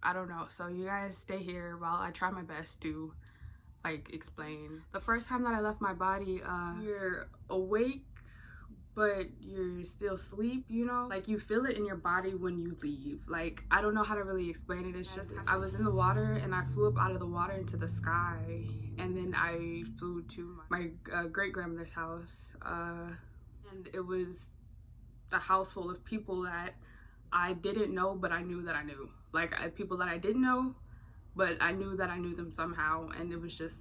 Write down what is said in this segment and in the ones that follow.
I don't know. So you guys stay here while I try my best to like explain. The first time that I left my body, you're awake but you're still asleep, you know? Like you feel it in your body when you leave. Like I don't know how to really explain it. It's just I was in the water and I flew up out of the water into the sky, and then I flew to my great-grandmother's house, and it was a house full of people that I didn't know, but I knew that I knew. Like people that I didn't know, but I knew that I knew them somehow, and it was just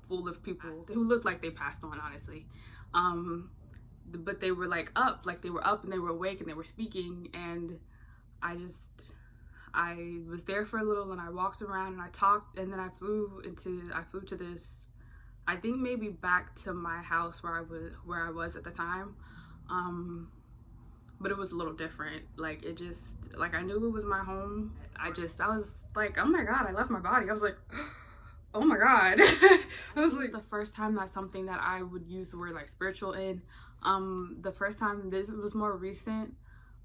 full of people who looked like they passed on, honestly. But they were like up and they were awake and they were speaking, and I was there for a little, and I walked around and I talked, and then I flew to this, I think maybe back to my house where I was at the time. But it was a little different. Like it just, like I knew it was my home. I was like, oh my God, I left my body. I was like, oh my God. I was like, the first time that's something that I would use the word like spiritual in. The first time, this was more recent,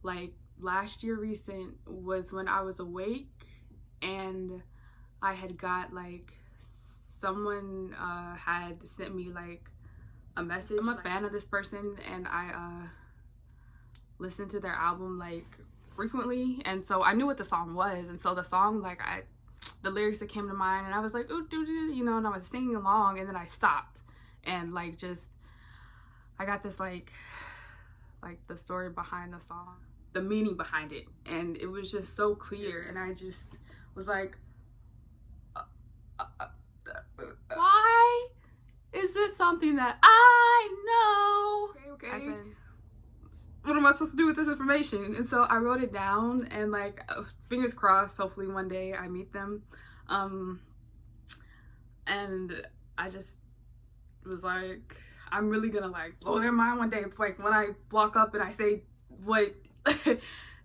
like last year recent, was when I was awake and I had got like, someone had sent me like a message. I'm a fan of this person, and I listened to their album like frequently, and so I knew what the song was, and so the song, like the lyrics that came to mind, and I was like, ooh, doo, doo, you know, and I was singing along, and then I stopped, and like just I got this like the story behind the song, the meaning behind it, and it was just so clear, and I just was like, why is this something that I know? Okay. I said, what am I supposed to do with this information? And so I wrote it down, and like fingers crossed, hopefully one day I meet them. And I just was like, I'm really gonna like blow their mind one day, like when I walk up and I say what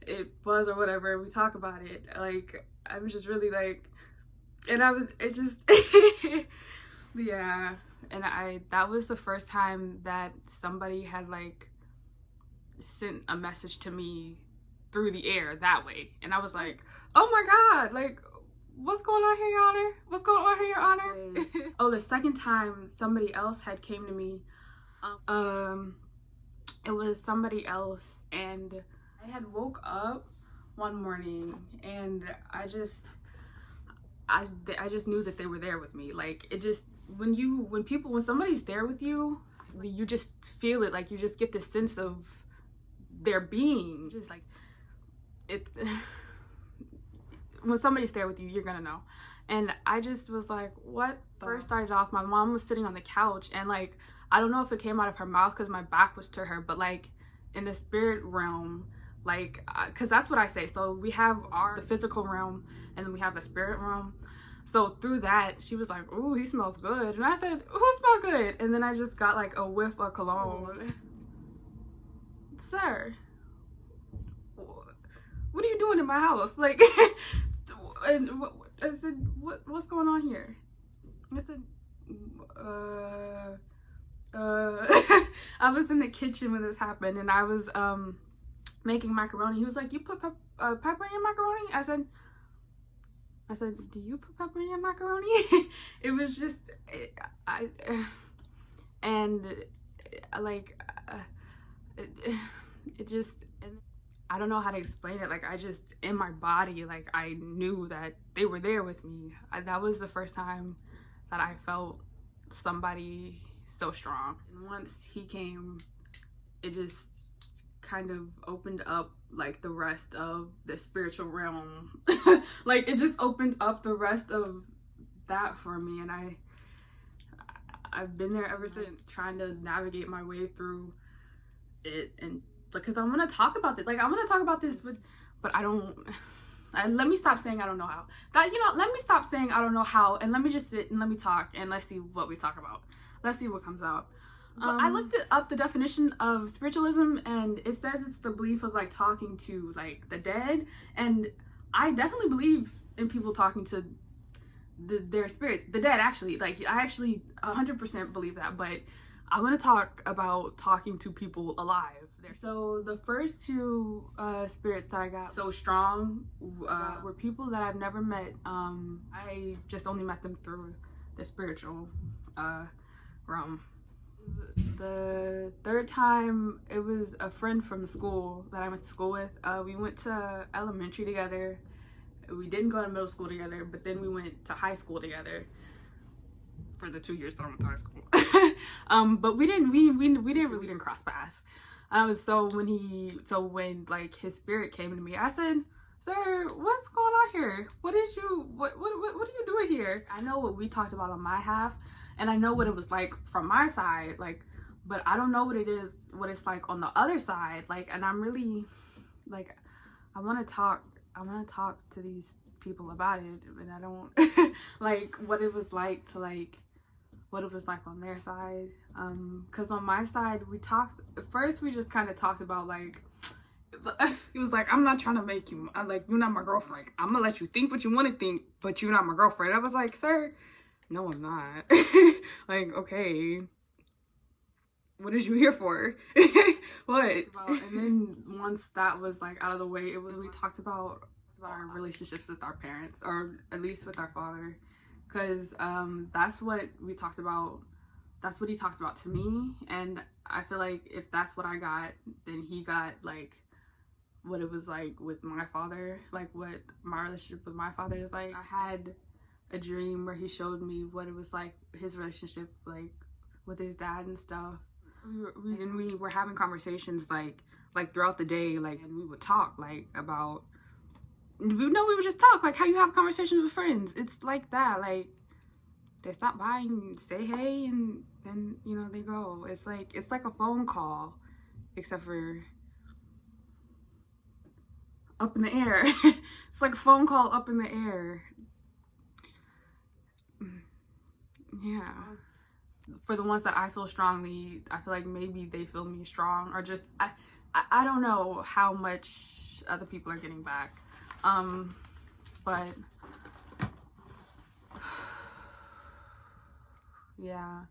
it was or whatever, we talk about it. Like I was just really like, and it just yeah. And that was the first time that somebody had like sent a message to me through the air that way, and I was like, oh my God, like what's going on here, Your Honor? What's going on here, Your Honor? Oh, the second time somebody else had came to me, it was somebody else, and I had woke up one morning, and I just knew that they were there with me. Like it just, when somebody's there with you, you just feel it. Like you just get this sense of their being, just like it. When somebody's there with you, you're gonna know. And I just was like, what? First started off, my mom was sitting on the couch, and like I don't know if it came out of her mouth because my back was to her, but like in the spirit realm, like because that's what I say. So we have the physical realm, and then we have the spirit realm. So through that, she was like, ooh, he smells good. And I said, who smells good? And then I just got like a whiff of cologne. Sir, what are you doing in my house? Like, and I said, what's going on here? I said, I was in the kitchen when this happened, and I was making macaroni. He was like, you put pepper in your macaroni? I said, do you put pepper in your macaroni? It was just, it just, I don't know how to explain it. Like I just, in my body, like I knew that they were there with me. That was the first time that I felt somebody so strong. And once he came, it just kind of opened up like the rest of the spiritual realm. Like it just opened up the rest of that for me, and I've been there ever since, trying to navigate my way through it. And because I want to talk about this, like I want to talk about this, but I don't. Let me stop saying I don't know how. Let me stop saying I don't know how, and let me just sit and let me talk, and let's see what we talk about. Let's see what comes out. I looked up the definition of spiritualism, and it says it's the belief of like talking to like the dead, and I definitely believe in people talking to their spirits, the dead. Actually, like I actually 100% believe that, but I want to talk about talking to people alive. So the first two spirits that I got so strong were people that I've never met. I just only met them through the spiritual realm. The third time, it was a friend from school that I went to school with. We went to elementary together. We didn't go to middle school together, but then we went to high school together for the 2 years that I went to high school. But we didn't cross paths. So when like his spirit came to me, I said, "Sir, what's going on here? What are you doing here?" I know what we talked about on my half, and I know what it was like from my side, like, but I don't know what it's like on the other side, like, and I'm really, like, I want to talk to these people about it, and I don't, like, what it was like on their side, because on my side, we just kind of talked about, like, he was like, "I'm not trying to make you, I'm like, you're not my girlfriend. I'm gonna let you think what you want to think, but you're not my girlfriend." I was like, "Sir, no, I'm not." Like, okay, what is you here for? What? And then once that was like out of the way, we talked about our relationships with our parents, or at least with our father, because that's what we talked about. That's what he talked about to me, and I feel like if that's what I got, then he got like what it was like with my father, like what my relationship with my father is like. I had a dream where he showed me what it was like, his relationship like with his dad and stuff. We were having conversations like throughout the day, like, and we would talk like about, we would just talk like how you have conversations with friends. It's like that, like, they stop by and say hey, and then, you know, they go. It's like a phone call, except for up in the air. It's like a phone call up in the air. Yeah. For the ones that I feel strongly, I feel like maybe they feel me strong, or just I don't know how much other people are getting back. But yeah.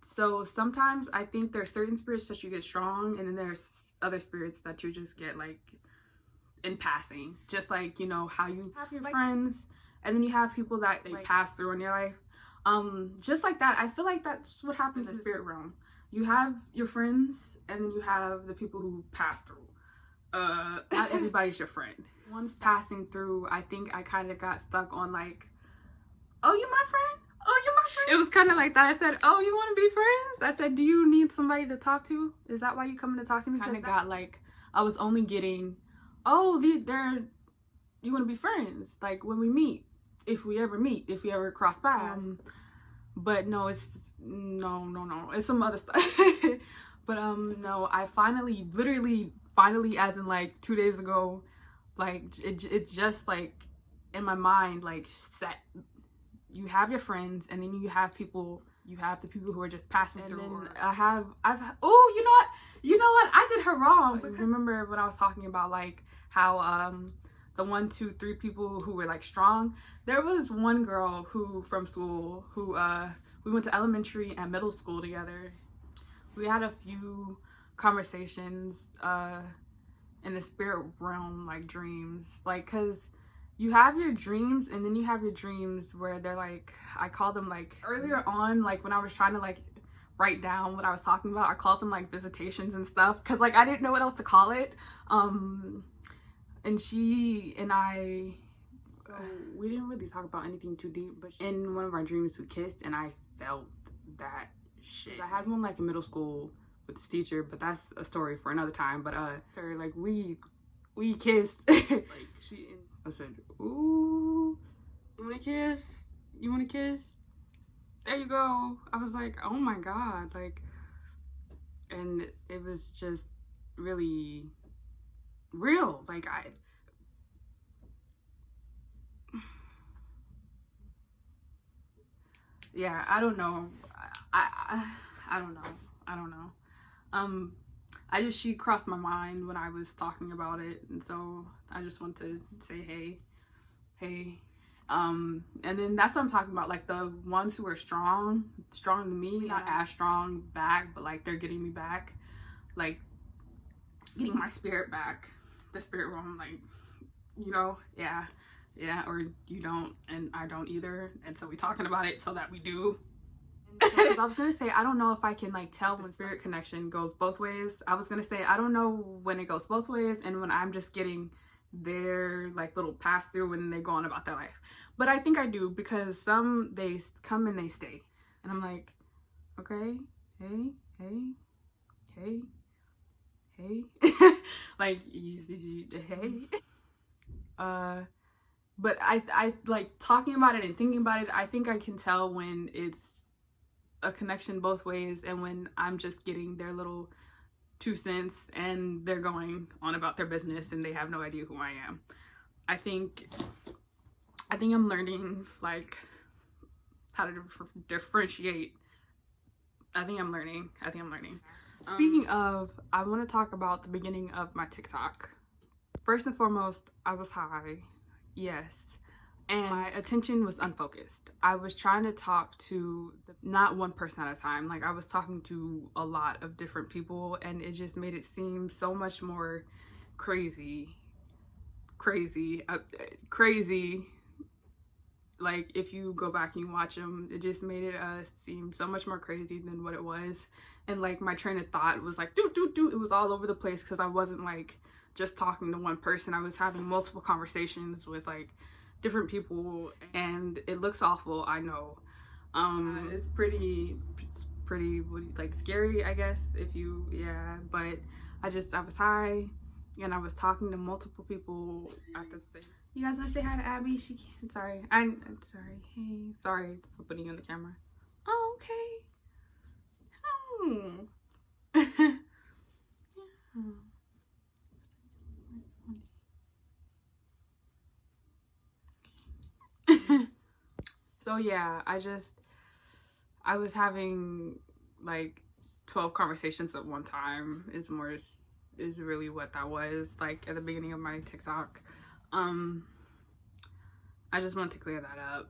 So sometimes I think there's certain spirits that you get strong, and then there's other spirits that you just get like in passing. Just like, you know, how you have your friends, and then you have people that they pass through in your life. Just like that, I feel like that's what happens in the spirit realm. You have your friends, and then you have the people who pass through. Not everybody's your friend. Once passing through, I think I kind of got stuck on like, "Oh, you my friend? Oh, you my friend?" It was kind of like that. I said, "Oh, you want to be friends?" I said, "Do you need somebody to talk to? Is that why you coming to talk to me?" Kind of got like, I was only getting, "Oh, you want to be friends? Like when we meet, if we ever cross paths." But no, it's no, it's some other stuff. But no, I literally finally, as in like 2 days ago, like it's just like in my mind, like set. You have your friends, and then you have the people who are just passing through. And then I've oh, you know what, I did her wrong. Remember when I was talking about like how the 1, 2, 3 people who were like strong, there was one girl from school who we went to elementary and middle school together. We had a few conversations in the spirit realm, like dreams, like, because you have your dreams, and then you have your dreams where they're like, I call them like, earlier on, like when I was trying to like write down what I was talking about, I called them like visitations and stuff, because like I didn't know what else to call it. And she and I, so we didn't really talk about anything too deep, but in one of our dreams we kissed, and I felt that shit. I had one like in middle school with this teacher, but that's a story for another time. But so like we kissed. Like I said, "Ooh, you wanna kiss? You wanna kiss? There you go." I was like, oh my god, like, and it was just really real. Like yeah, I don't know. I don't know. She crossed my mind when I was talking about it, and so I just want to say hey. And then that's what I'm talking about, like the ones who are strong to me, not as strong back, but like they're getting me back. Like getting my spirit back, the spirit realm, like, you know, yeah, or you don't, and I don't either, and so we talking about it so that we do. I was gonna say, I don't know if I can like tell when spirit connection goes both ways. I was gonna say, I don't know when it goes both ways and when I'm just getting their like little pass through when they go on about their life. But I think I do, because some, they come and they stay, and I'm like, okay, hey, like, hey. But I like talking about it and thinking about it, I think I can tell when it's a connection both ways and when I'm just getting their little 2 cents and they're going on about their business and they have no idea who I am. I think I'm learning like how to differentiate. I think I'm learning. Speaking of, I want to talk about the beginning of my TikTok. First and foremost, I was high, yes, and my attention was unfocused. I was trying to talk to not one person at a time. Like, I was talking to a lot of different people, and it just made it seem so much more crazy. Like, if you go back and you watch them, it just made it seem so much more crazy than what it was. And like, my train of thought was like it was all over the place, because I wasn't like just talking to one person. I was having multiple conversations with like different people, and it looks awful, I know. It's pretty like scary, I guess, if you, yeah. But I was high and I was talking to multiple people at the same. You guys want to say hi to Abby? She can't. Sorry. I'm sorry. Hey, sorry for putting you on the camera. Oh, okay. Oh. Yeah. So yeah, I was having like 12 conversations at one time is really what that was like at the beginning of my TikTok. I just want to clear that up.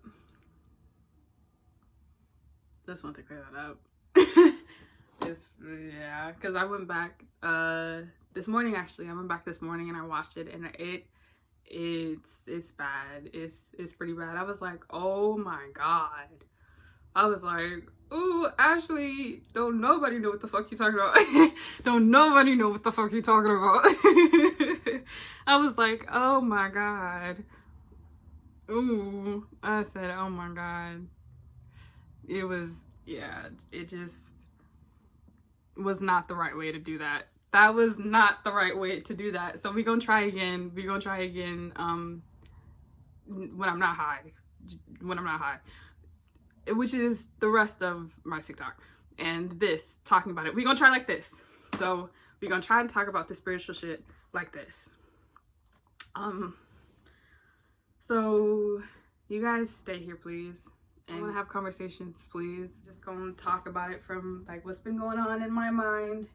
Yeah, because I went back this morning. Actually, I went back this morning and I watched it, and it's bad. It's pretty bad. I was like, oh my god. I was like, ooh, Ashley, don't nobody know what the fuck you talking about. Don't nobody know what the fuck you talking about. I was like, oh my god. Ooh, I said, oh my god. It was, yeah, it just was not the right way to do that. That was not the right way to do that. So we're gonna try again. When I'm not high. Which is the rest of my TikTok. And this, talking about it. We're gonna try like this. So we're gonna try to talk about the spiritual shit like this. So you guys stay here, please. And I wanna have conversations, please. Just gonna talk about it from like what's been going on in my mind.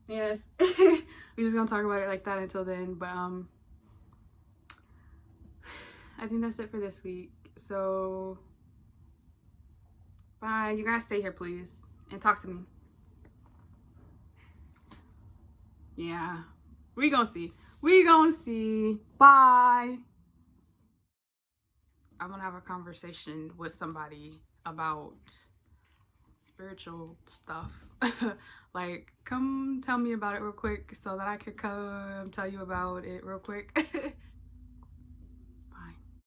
Yes. We're just gonna talk about it like that until then. But I think that's it for this week. So bye. You guys stay here, please, and talk to me. Yeah, we gonna see. Bye. I'm gonna have a conversation with somebody about spiritual stuff. Like, come tell me about it real quick so that I could come tell you about it real quick.